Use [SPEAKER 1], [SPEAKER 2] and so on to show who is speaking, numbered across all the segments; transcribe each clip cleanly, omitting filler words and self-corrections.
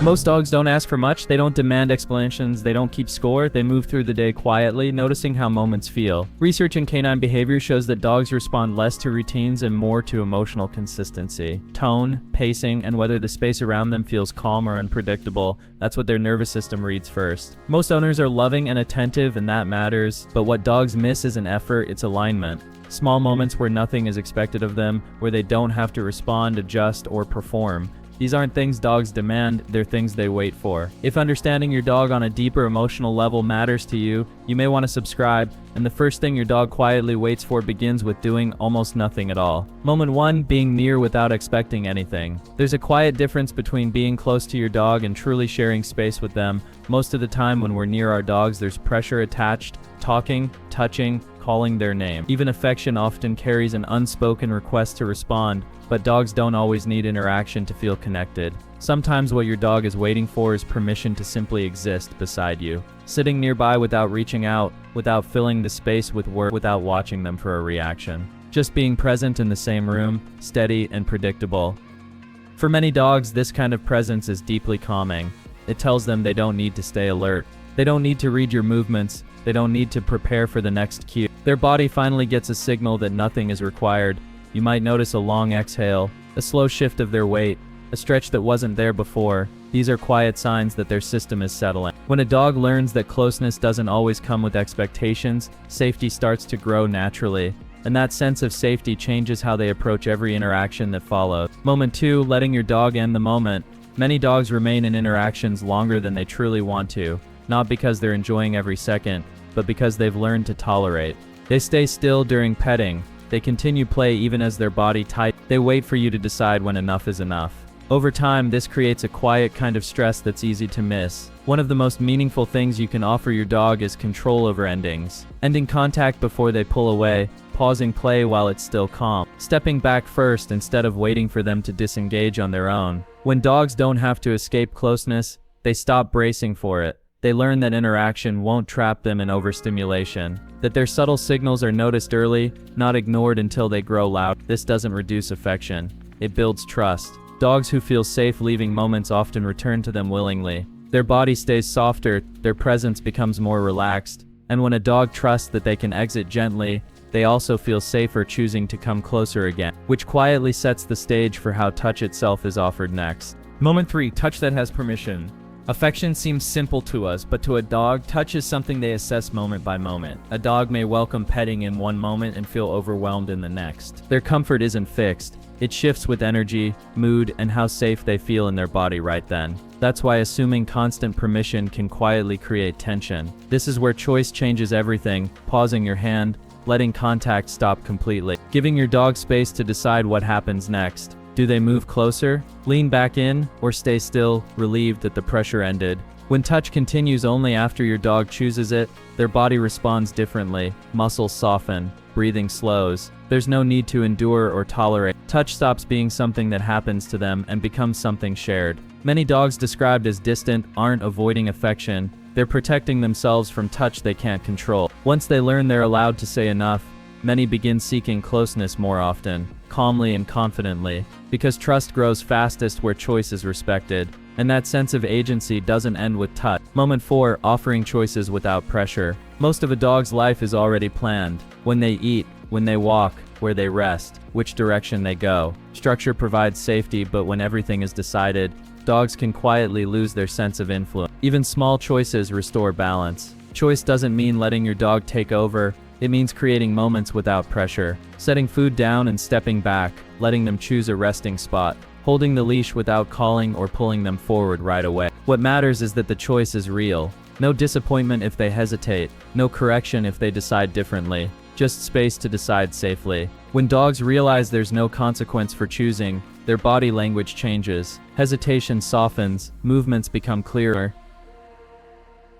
[SPEAKER 1] Most dogs don't ask for much, they don't demand explanations, they don't keep score, they move through the day quietly, noticing how moments feel. Research in canine behavior shows that dogs respond less to routines and more to emotional consistency. Tone, pacing, and whether the space around them feels calm or unpredictable, that's what their nervous system reads first. Most owners are loving and attentive, and that matters, but what dogs miss isn't effort, it's alignment. Small moments where nothing is expected of them, where they don't have to respond, adjust, or perform. These aren't things dogs demand, they're things they wait for. If understanding your dog on a deeper emotional level matters to you, you may want to subscribe, and the first thing your dog quietly waits for begins with doing almost nothing at all. Moment 1, being near without expecting anything. There's a quiet difference between being close to your dog and truly sharing space with them. Most of the time when we're near our dogs, there's pressure attached, talking, touching, calling their name. Even affection often carries an unspoken request to respond, but dogs don't always need interaction to feel connected. Sometimes what your dog is waiting for is permission to simply exist beside you. Sitting nearby without reaching out, without filling the space with words, without watching them for a reaction. Just being present in the same room, steady and predictable. For many dogs, this kind of presence is deeply calming. It tells them they don't need to stay alert. They don't need to read your movements. They don't need to prepare for the next cue. Their body finally gets a signal that nothing is required. You might notice a long exhale, a slow shift of their weight, a stretch that wasn't there before. These are quiet signs that their system is settling. When a dog learns that closeness doesn't always come with expectations, safety starts to grow naturally. And that sense of safety changes how they approach every interaction that follows. Moment 2, letting your dog end the moment. Many dogs remain in interactions longer than they truly want to, not because they're enjoying every second, but because they've learned to tolerate. They stay still during petting. They continue play even as their body tightens. They wait for you to decide when enough is enough. Over time, this creates a quiet kind of stress that's easy to miss. One of the most meaningful things you can offer your dog is control over endings. Ending contact before they pull away, pausing play while it's still calm, stepping back first instead of waiting for them to disengage on their own. When dogs don't have to escape closeness, they stop bracing for it. They learn that interaction won't trap them in overstimulation, that their subtle signals are noticed early, not ignored until they grow loud. This doesn't reduce affection. It builds trust. Dogs who feel safe leaving moments often return to them willingly. Their body stays softer, their presence becomes more relaxed, and when a dog trusts that they can exit gently, they also feel safer choosing to come closer again, which quietly sets the stage for how touch itself is offered next.
[SPEAKER 2] Moment 3, touch that has permission. Affection seems simple to us, but to a dog, touch is something they assess moment by moment. A dog may welcome petting in one moment and feel overwhelmed in the next.
[SPEAKER 1] Their comfort isn't fixed. It shifts with energy, mood, and how safe they feel in their body right then. That's why assuming constant permission can quietly create tension. This is where choice changes everything, pausing your hand, letting contact stop completely, giving your dog space to decide what happens next. Do they move closer, lean back in, or stay still, relieved that the pressure ended? When touch continues only after your dog chooses it, their body responds differently. Muscles soften, breathing slows. There's no need to endure or tolerate. Touch stops being something that happens to them and becomes something shared. Many dogs described as distant aren't avoiding affection. They're protecting themselves from touch they can't control. Once they learn they're allowed to say enough, many begin seeking closeness more often, calmly and confidently, because trust grows fastest where choice is respected, and that sense of agency doesn't end with touch. Moment 4, offering choices without pressure. Most of a dog's life is already planned. When they eat, when they walk, where they rest, which direction they go. Structure provides safety, but when everything is decided, dogs can quietly lose their sense of influence. Even small choices restore balance. Choice doesn't mean letting your dog take over. It means creating moments without pressure, setting food down and stepping back, letting them choose a resting spot, holding the leash without calling or pulling them forward right away. What matters is that the choice is real. No disappointment if they hesitate, no correction if they decide differently, just space to decide safely. When dogs realize there's no consequence for choosing, their body language changes, hesitation softens, movements become clearer.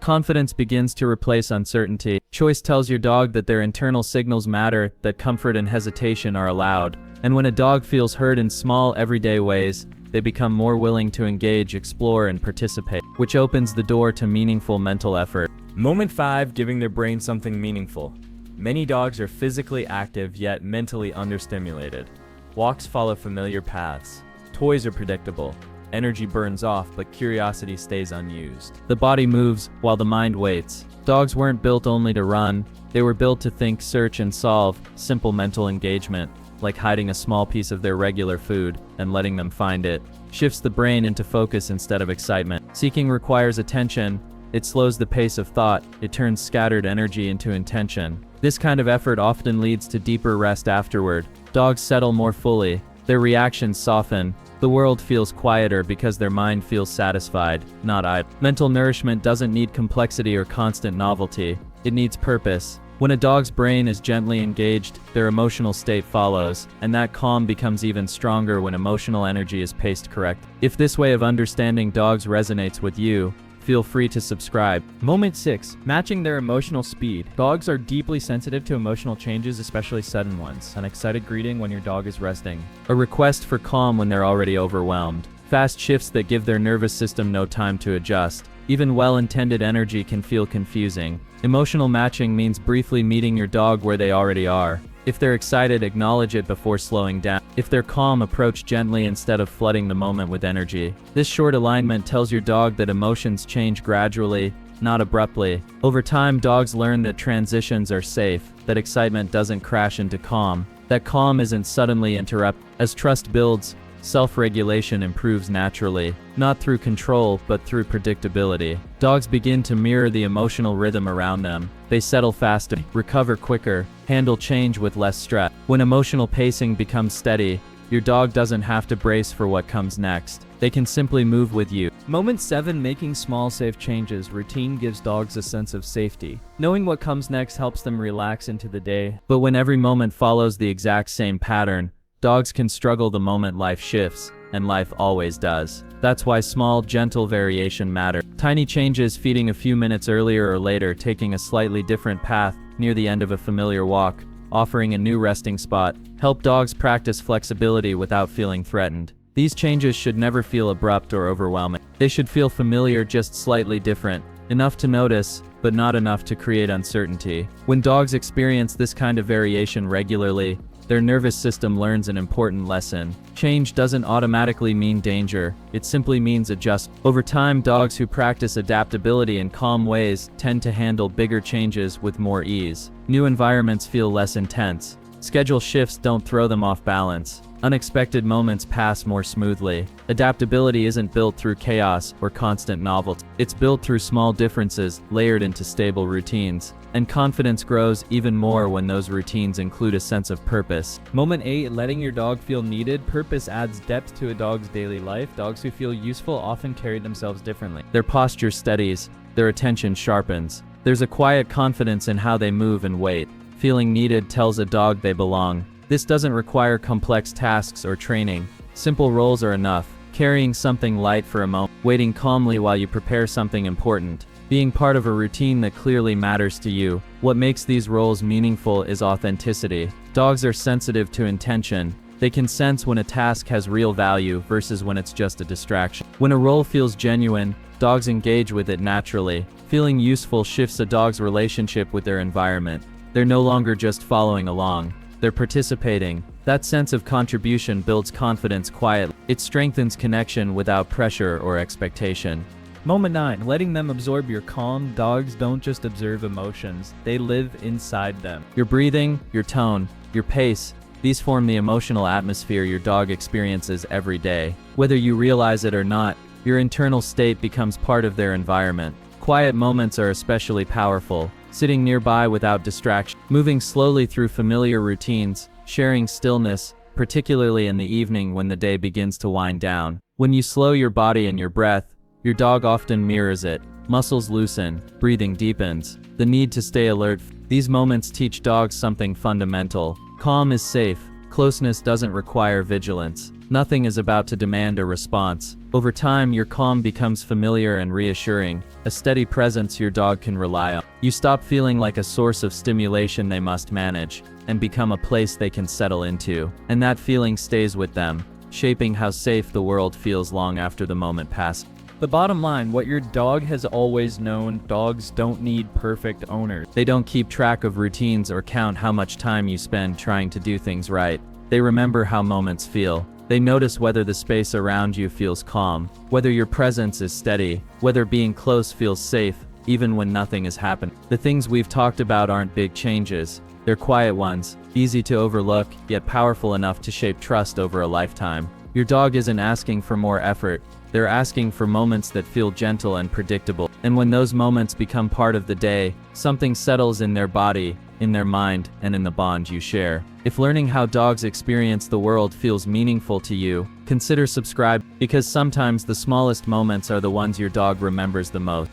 [SPEAKER 1] Confidence begins to replace uncertainty. Choice tells your dog that their internal signals matter, that comfort and hesitation are allowed. And when a dog feels heard in small, everyday ways, they become more willing to engage, explore, and participate, which opens the door to meaningful mental effort.
[SPEAKER 2] Moment 5, giving their brain something meaningful. Many dogs are physically active yet mentally understimulated. Walks follow familiar paths. Toys are predictable.
[SPEAKER 1] Energy burns off, but curiosity stays unused. The body moves while the mind waits. Dogs weren't built only to run, they were built to think, search, and solve. Simple mental engagement, like hiding a small piece of their regular food and letting them find it, shifts the brain into focus instead of excitement. Seeking requires attention. It slows the pace of thought. It turns scattered energy into intention. This kind of effort often leads to deeper rest afterward. Dogs settle more fully. Their reactions soften. The world feels quieter because their mind feels satisfied, not idle. Mental nourishment doesn't need complexity or constant novelty. It needs purpose. When a dog's brain is gently engaged, their emotional state follows, and that calm becomes even stronger when emotional energy is paced correctly. If this way of understanding dogs resonates with you, feel free to subscribe. Moment 6. Matching their emotional speed. Dogs are deeply sensitive to emotional changes, especially sudden ones. An excited greeting when your dog is resting. A request for calm when they're already overwhelmed. Fast shifts that give their nervous system no time to adjust. Even well-intended energy can feel confusing. Emotional matching means briefly meeting your dog where they already are. If they're excited, acknowledge it before slowing down. If they're calm, approach gently instead of flooding the moment with energy. This short alignment tells your dog that emotions change gradually, not abruptly. Over time, dogs learn that transitions are safe, that excitement doesn't crash into calm, that calm isn't suddenly interrupted. As trust builds, self-regulation improves naturally, not through control, but through predictability. Dogs begin to mirror the emotional rhythm around them. They settle faster, recover quicker, handle change with less stress. When emotional pacing becomes steady, your dog doesn't have to brace for what comes next. They can simply move with you. Moment 7. Making small, safe changes. Routine gives dogs a sense of safety. Knowing what comes next helps them relax into the day. But when every moment follows the exact same pattern, dogs can struggle the moment life shifts, and life always does. That's why small, gentle variation matters. Tiny changes, feeding a few minutes earlier or later, taking a slightly different path near the end of a familiar walk, offering a new resting spot, help dogs practice flexibility without feeling threatened. These changes should never feel abrupt or overwhelming. They should feel familiar, just slightly different, enough to notice, but not enough to create uncertainty. When dogs experience this kind of variation regularly, their nervous system learns an important lesson. Change doesn't automatically mean danger, it simply means adjust. Over time, dogs who practice adaptability in calm ways tend to handle bigger changes with more ease. New environments feel less intense. Schedule shifts don't throw them off balance. Unexpected moments pass more smoothly. Adaptability isn't built through chaos or constant novelty. It's built through small differences layered into stable routines. And confidence grows even more when those routines include a sense of purpose. Moment 8. Letting your dog feel needed. Purpose adds depth to a dog's daily life. Dogs who feel useful often carry themselves differently. Their posture steadies. Their attention sharpens. There's a quiet confidence in how they move and wait. Feeling needed tells a dog they belong. This doesn't require complex tasks or training. Simple roles are enough. Carrying something light for a moment, waiting calmly while you prepare something important, being part of a routine that clearly matters to you. What makes these roles meaningful is authenticity. Dogs are sensitive to intention. They can sense when a task has real value versus when it's just a distraction. When a role feels genuine, dogs engage with it naturally. Feeling useful shifts a dog's relationship with their environment. They're no longer just following along. They're participating. That sense of contribution builds confidence quietly. It strengthens connection without pressure or expectation. Moment 9. Letting them absorb your calm. Dogs don't just observe emotions, they live inside them. Your breathing, your tone, your pace, these form the emotional atmosphere your dog experiences every day. Whether you realize it or not, your internal state becomes part of their environment. Quiet moments are especially powerful. Sitting nearby without distraction, moving slowly through familiar routines, sharing stillness, particularly in the evening when the day begins to wind down. When you slow your body and your breath, your dog often mirrors it. Muscles loosen, breathing deepens. The need to stay alert. These moments teach dogs something fundamental. Calm is safe. Closeness doesn't require vigilance. Nothing is about to demand a response. Over time, your calm becomes familiar and reassuring, a steady presence your dog can rely on. You stop feeling like a source of stimulation they must manage, and become a place they can settle into. And that feeling stays with them, shaping how safe the world feels long after the moment passes. The bottom line, what your dog has always known: dogs don't need perfect owners. They don't keep track of routines or count how much time you spend trying to do things right. They remember how moments feel. They notice whether the space around you feels calm, whether your presence is steady, whether being close feels safe, even when nothing is happening. The things we've talked about aren't big changes. They're quiet ones, easy to overlook, yet powerful enough to shape trust over a lifetime. Your dog isn't asking for more effort. They're asking for moments that feel gentle and predictable. And when those moments become part of the day, something settles in their body, in their mind, and in the bond you share. If learning how dogs experience the world feels meaningful to you, consider subscribe, because sometimes the smallest moments are the ones your dog remembers the most.